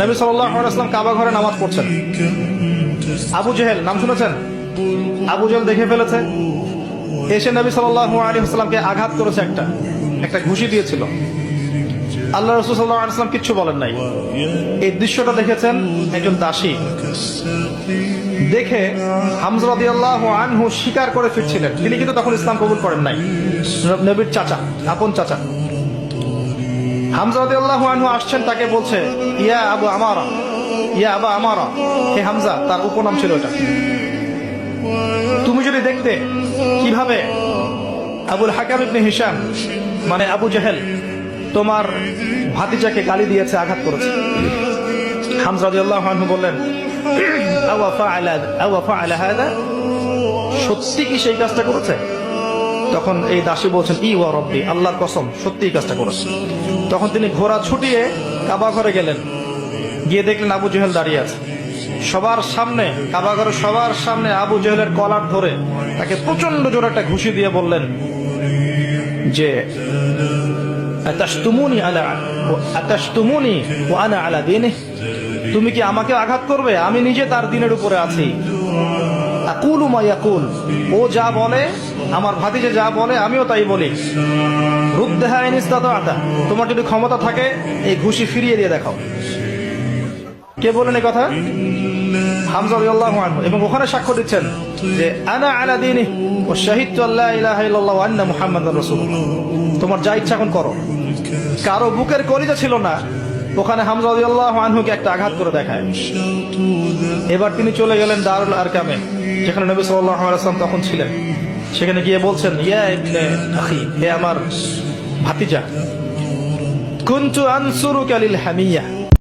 নবী সাল্লাল্লাহু আলাইহি ওয়াসাল্লাম কাবা ঘরে নামাজ পড়ছেন। আবু জেহেল নাম শুনেছেন? আবু জেহেল দেখে ফেলেছে, এসে নবী সাল্লাল্লাহু আলাইহি ওয়াসাল্লামকে আঘাত করেছে, একটা ঘুষি দিয়েছিল। আল্লাহ রাসূল সাল্লাল্লাহু আলাইহি ওয়াসাল্লাম কিচ্ছু বলেন নাই। এই দৃশ্যটা দেখেছেন একজন দাসী, দেখে হামজা রাদিয়াল্লাহু আনহু স্বীকার করে ফিরছিলেন। তিনি কিন্তু তখন ইসলাম কবুল করেন নাই, নবীর চাচা, আপন চাচা। হামজা রাদিয়াল্লাহু আনহু আসছেন, তাকে বলছে ইয়া আবু আমারা, ইয়া আবা আমারা, হে হামজা, তার উপনাম ছিল এটা। তুমি যদি দেখতে কিভাবে আবুল হাকাম ইবনে হিশাম মানে আবু জেহেল তোমার ভাতিজাকে গালি দিয়েছে, আঘাত করেছে। হামজা রাদিয়াল্লাহু আনহু বললেন আওয়া ফাআলা হাদা, সত্যি কি সেই কাজটা করেছে? তখন এই দাসী বলছেন ই ওয়া রব্বি, আল্লাহর কসম, সত্যি এই কাজটা করেছে। তখন তিনি ঘোড়া ছুটিয়ে কাবা ঘরে গেলেন, গিয়ে দেখলেন আবু জেহেল দাঁড়িয়ে আছে সবার সামনে, কাবা ঘরের সবার সামনে আবু জেহেলের কলার ধরে তাকে প্রচন্ড জোরে একটা ঘুষি দিয়ে বললেন যে আতাশতুমুনি ওয়া আনা আলা দীনিহি, তুমি কি আমাকে আঘাত করবে? আমি নিজে তার দ্বীনের উপরে আছি। আকুলু মা ইয়াকুল, ও যা বলে, আমার ভাতিজা যা বলে আমিও তাই বলি। রুদ্দাহা ইন ইসতাতা'তা, তোমার যদি ক্ষমতা থাকে এই ঘুষি ফিরিয়ে দিয়ে দেখাও। কে বলেন এই কথা? হামজা রাদিয়াল্লাহু আনহু। এবং ওখানে সাক্ষ্য দিচ্ছেন যে আনা আলা দীনিহি ওয়া শাহিদতু আল্লা ইলাহা ইল্লাল্লাহ ওয়া আন্না মুহাম্মাদার রাসূলুল্লাহ। তোমার যা ইচ্ছা এখন করো। কারো বুকের কলিজা ছিল না, ওখানে হামজা রাদিয়াল্লাহু আনহুকে একটা আঘাত করে দেখায়। এবার তিনি চলে গেলেন দারুল আরকামে, যেখানে নবী সাল্লাল্লাহু আলাইহি ওয়াসাল্লাম তখন ছিলেন। সেখানে গিয়ে বলছেন ইয়া ইবনে আখি, হে আমার ভাতিজা, কুনতু আনসুরুকা লিল হামিয়া,